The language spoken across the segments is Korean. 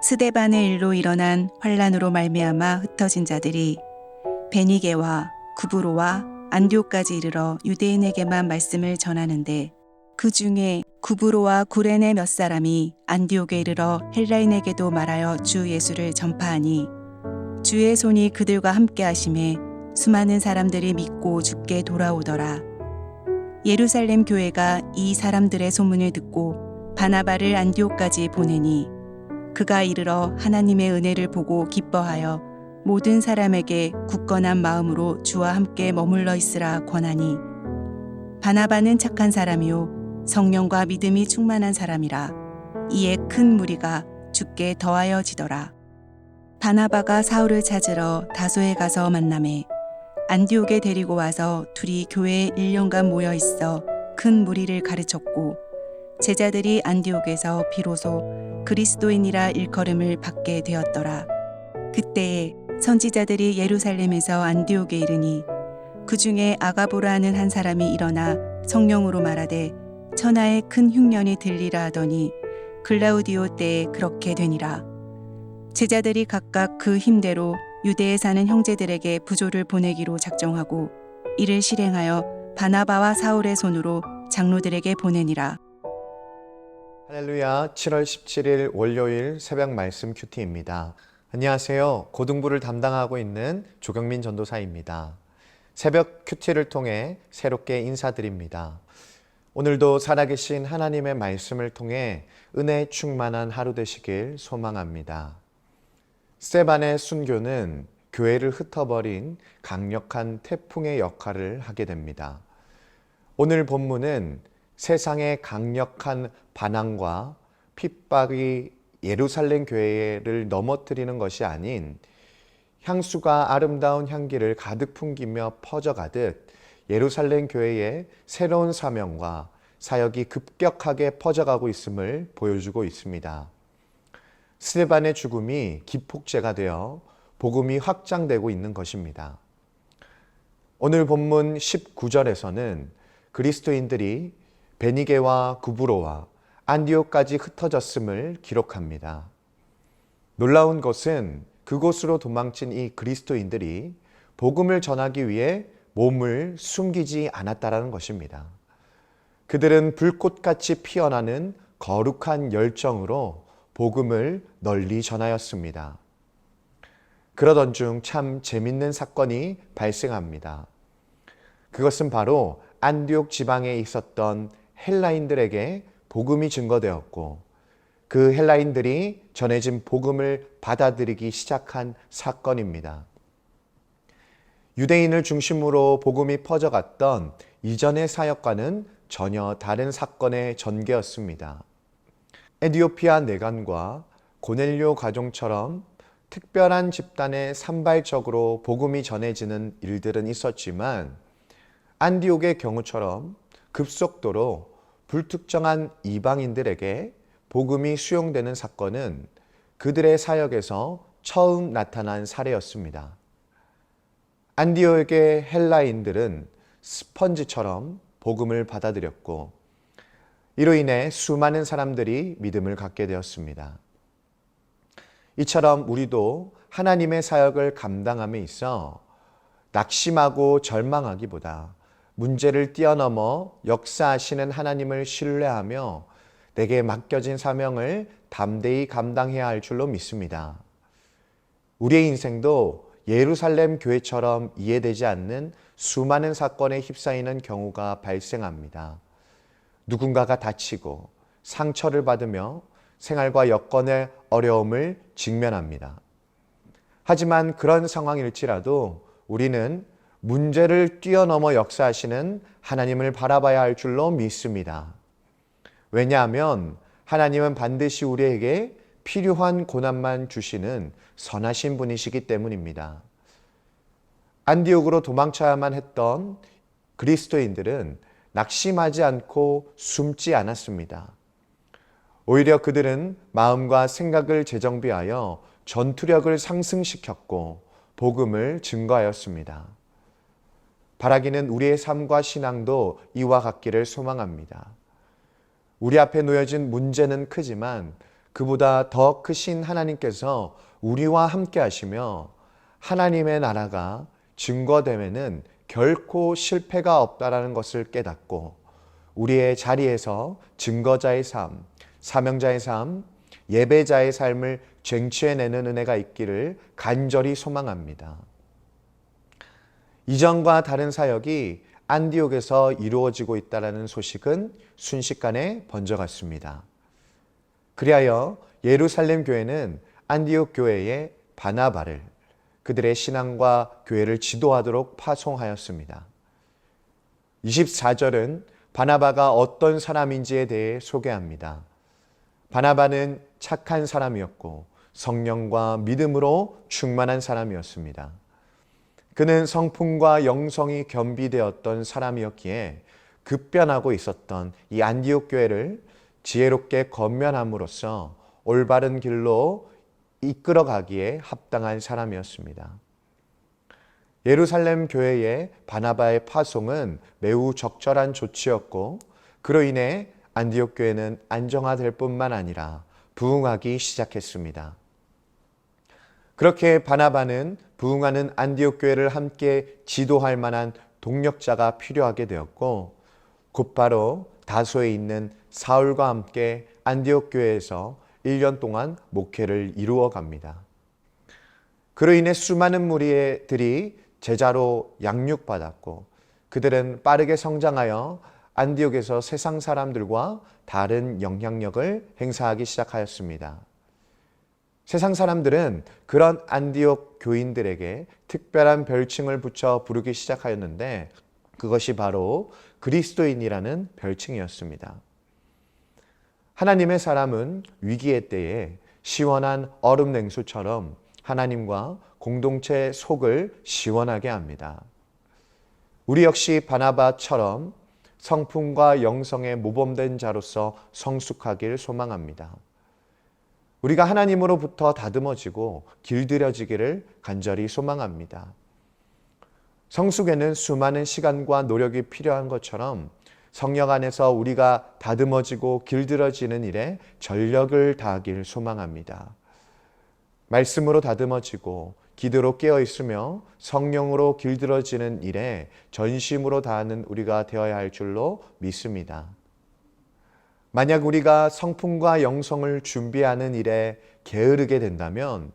스데반의 일로 일어난 환란으로 말미암아 흩어진 자들이 베니게와 구브로와 안디옥까지 이르러 유대인에게만 말씀을 전하는데, 그 중에 구브로와 구레네 몇 사람이 안디옥에 이르러 헬라인에게도 말하여 주 예수를 전파하니, 주의 손이 그들과 함께 하심에 수많은 사람들이 믿고 주께 돌아오더라. 예루살렘 교회가 이 사람들의 소문을 듣고 바나바를 안디옥까지 보내니, 그가 이르러 하나님의 은혜를 보고 기뻐하여 모든 사람에게 굳건한 마음으로 주와 함께 머물러 있으라 권하니, 바나바는 착한 사람이요 성령과 믿음이 충만한 사람이라. 이에 큰 무리가 주께 더하여지더라. 바나바가 사울을 찾으러 다소에 가서 만나매 안디옥에 데리고 와서 둘이 교회에 1년간 모여 있어 큰 무리를 가르쳤고, 제자들이 안디옥에서 비로소 그리스도인이라 일컬음을 받게 되었더라. 그때에 선지자들이 예루살렘에서 안디옥에 이르니, 그 중에 아가보라 하는 한 사람이 일어나 성령으로 말하되 천하에 큰 흉년이 들리라 하더니, 글라우디오 때에 그렇게 되니라. 제자들이 각각 그 힘대로 유대에 사는 형제들에게 부조를 보내기로 작정하고, 이를 실행하여 바나바와 사울의 손으로 장로들에게 보내니라. 할렐루야. 7월 17일 월요일 새벽 말씀 큐티입니다. 안녕하세요. 고등부를 담당하고 있는 조경민 전도사입니다. 새벽 큐티를 통해 새롭게 인사드립니다. 오늘도 살아계신 하나님의 말씀을 통해 은혜 충만한 하루 되시길 소망합니다. 스데반의 순교는 교회를 흩어버린 강력한 태풍의 역할을 하게 됩니다. 오늘 본문은 세상의 강력한 반항과 핍박이 예루살렘 교회를 넘어뜨리는 것이 아닌, 향수가 아름다운 향기를 가득 풍기며 퍼져가듯 예루살렘 교회의 새로운 사명과 사역이 급격하게 퍼져가고 있음을 보여주고 있습니다. 스데반의 죽음이 기폭제가 되어 복음이 확장되고 있는 것입니다. 오늘 본문 19절에서는 그리스도인들이 베니게와 구브로와 안디옥까지 흩어졌음을 기록합니다. 놀라운 것은 그곳으로 도망친 이 그리스도인들이 복음을 전하기 위해 몸을 숨기지 않았다라는 것입니다. 그들은 불꽃같이 피어나는 거룩한 열정으로 복음을 널리 전하였습니다. 그러던 중 참 재밌는 사건이 발생합니다. 그것은 바로 안디옥 지방에 있었던 헬라인들에게 복음이 증거되었고, 그 헬라인들이 전해진 복음을 받아들이기 시작한 사건입니다. 유대인을 중심으로 복음이 퍼져갔던 이전의 사역과는 전혀 다른 사건의 전개였습니다. 에티오피아 내관과 고넬료 가족처럼 특별한 집단에 산발적으로 복음이 전해지는 일들은 있었지만, 안디옥의 경우처럼 급속도로 불특정한 이방인들에게 복음이 수용되는 사건은 그들의 사역에서 처음 나타난 사례였습니다. 안디옥의 헬라인들은 스펀지처럼 복음을 받아들였고, 이로 인해 수많은 사람들이 믿음을 갖게 되었습니다. 이처럼 우리도 하나님의 사역을 감당함에 있어 낙심하고 절망하기보다 문제를 뛰어넘어 역사하시는 하나님을 신뢰하며 내게 맡겨진 사명을 담대히 감당해야 할 줄로 믿습니다. 우리의 인생도 예루살렘 교회처럼 이해되지 않는 수많은 사건에 휩싸이는 경우가 발생합니다. 누군가가 다치고 상처를 받으며 생활과 여건의 어려움을 직면합니다. 하지만 그런 상황일지라도 우리는 문제를 뛰어넘어 역사하시는 하나님을 바라봐야 할 줄로 믿습니다. 왜냐하면 하나님은 반드시 우리에게 필요한 고난만 주시는 선하신 분이시기 때문입니다. 안디옥으로 도망쳐야만 했던 그리스도인들은 낙심하지 않고 숨지 않았습니다. 오히려 그들은 마음과 생각을 재정비하여 전투력을 상승시켰고 복음을 증거하였습니다. 바라기는 우리의 삶과 신앙도 이와 같기를 소망합니다. 우리 앞에 놓여진 문제는 크지만 그보다 더 크신 하나님께서 우리와 함께 하시며 하나님의 나라가 증거됨에는 결코 실패가 없다라는 것을 깨닫고 우리의 자리에서 증거자의 삶, 사명자의 삶, 예배자의 삶을 쟁취해내는 은혜가 있기를 간절히 소망합니다. 이전과 다른 사역이 안디옥에서 이루어지고 있다는 소식은 순식간에 번져갔습니다. 그리하여 예루살렘 교회는 안디옥 교회의 바나바를 그들의 신앙과 교회를 지도하도록 파송하였습니다. 24절은 바나바가 어떤 사람인지에 대해 소개합니다. 바나바는 착한 사람이었고 성령과 믿음으로 충만한 사람이었습니다. 그는 성품과 영성이 겸비되었던 사람이었기에 급변하고 있었던 이 안디옥 교회를 지혜롭게 건면함으로써 올바른 길로 이끌어가기에 합당한 사람이었습니다. 예루살렘 교회의 바나바의 파송은 매우 적절한 조치였고 그로 인해 안디옥 교회는 안정화될 뿐만 아니라 부흥하기 시작했습니다. 그렇게 바나바는 부흥하는 안디옥 교회를 함께 지도할 만한 동력자가 필요하게 되었고 곧바로 다소에 있는 사울과 함께 안디옥 교회에서 1년 동안 목회를 이루어 갑니다. 그로 인해 수많은 무리들이 제자로 양육받았고 그들은 빠르게 성장하여 안디옥에서 세상 사람들과 다른 영향력을 행사하기 시작하였습니다. 세상 사람들은 그런 안디옥 교인들에게 특별한 별칭을 붙여 부르기 시작하였는데 그것이 바로 그리스도인이라는 별칭이었습니다. 하나님의 사람은 위기의 때에 시원한 얼음 냉수처럼 하나님과 공동체 속을 시원하게 합니다. 우리 역시 바나바처럼 성품과 영성에 모범된 자로서 성숙하길 소망합니다. 우리가 하나님으로부터 다듬어지고 길들여지기를 간절히 소망합니다. 성숙에는 수많은 시간과 노력이 필요한 것처럼 성령 안에서 우리가 다듬어지고 길들여지는 일에 전력을 다하길 소망합니다. 말씀으로 다듬어지고 기도로 깨어 있으며 성령으로 길들여지는 일에 전심으로 다하는 우리가 되어야 할 줄로 믿습니다. 만약 우리가 성품과 영성을 준비하는 일에 게으르게 된다면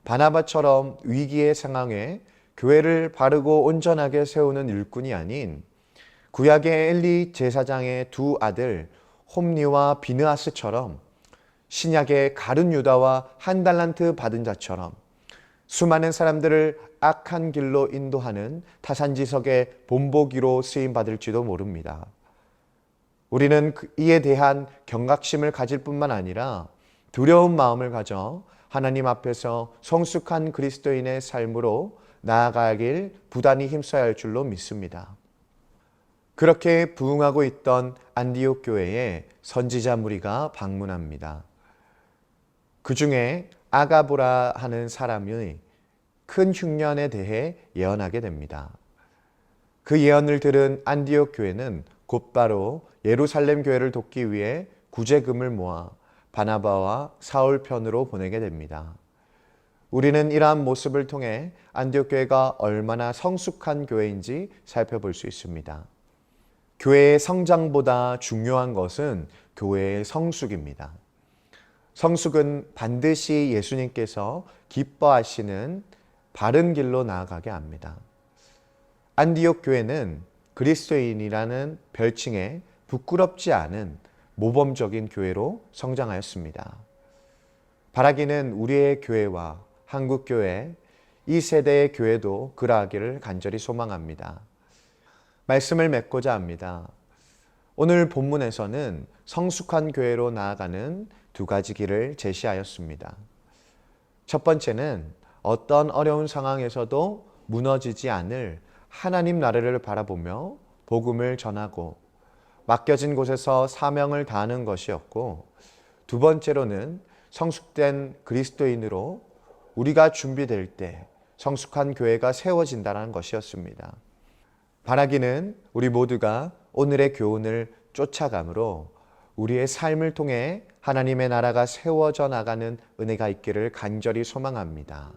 바나바처럼 위기의 상황에 교회를 바르고 온전하게 세우는 일꾼이 아닌 구약의 엘리 제사장의 두 아들 홈리와 비느하스처럼 신약의 가룟 유다와 한 달란트 받은 자처럼 수많은 사람들을 악한 길로 인도하는 타산지석의 본보기로 쓰임받을지도 모릅니다. 우리는 이에 대한 경각심을 가질 뿐만 아니라 두려운 마음을 가져 하나님 앞에서 성숙한 그리스도인의 삶으로 나아가길 부단히 힘써야 할 줄로 믿습니다. 그렇게 부흥하고 있던 안디옥 교회에 선지자 무리가 방문합니다. 그 중에 아가보라 하는 사람이 큰 흉년에 대해 예언하게 됩니다. 그 예언을 들은 안디옥 교회는 곧바로 예루살렘 교회를 돕기 위해 구제금을 모아 바나바와 사울 편으로 보내게 됩니다. 우리는 이러한 모습을 통해 안디옥 교회가 얼마나 성숙한 교회인지 살펴볼 수 있습니다. 교회의 성장보다 중요한 것은 교회의 성숙입니다. 성숙은 반드시 예수님께서 기뻐하시는 바른 길로 나아가게 합니다. 안디옥 교회는 그리스도인이라는 별칭에 부끄럽지 않은 모범적인 교회로 성장하였습니다. 바라기는 우리의 교회와 한국교회, 이 세대의 교회도 그러하기를 간절히 소망합니다. 말씀을 맺고자 합니다. 오늘 본문에서는 성숙한 교회로 나아가는 두 가지 길을 제시하였습니다. 첫 번째는 어떤 어려운 상황에서도 무너지지 않을 하나님 나라를 바라보며 복음을 전하고 맡겨진 곳에서 사명을 다하는 것이었고, 두 번째로는 성숙된 그리스도인으로 우리가 준비될 때 성숙한 교회가 세워진다는 것이었습니다. 바라기는 우리 모두가 오늘의 교훈을 쫓아감으로 우리의 삶을 통해 하나님의 나라가 세워져 나가는 은혜가 있기를 간절히 소망합니다.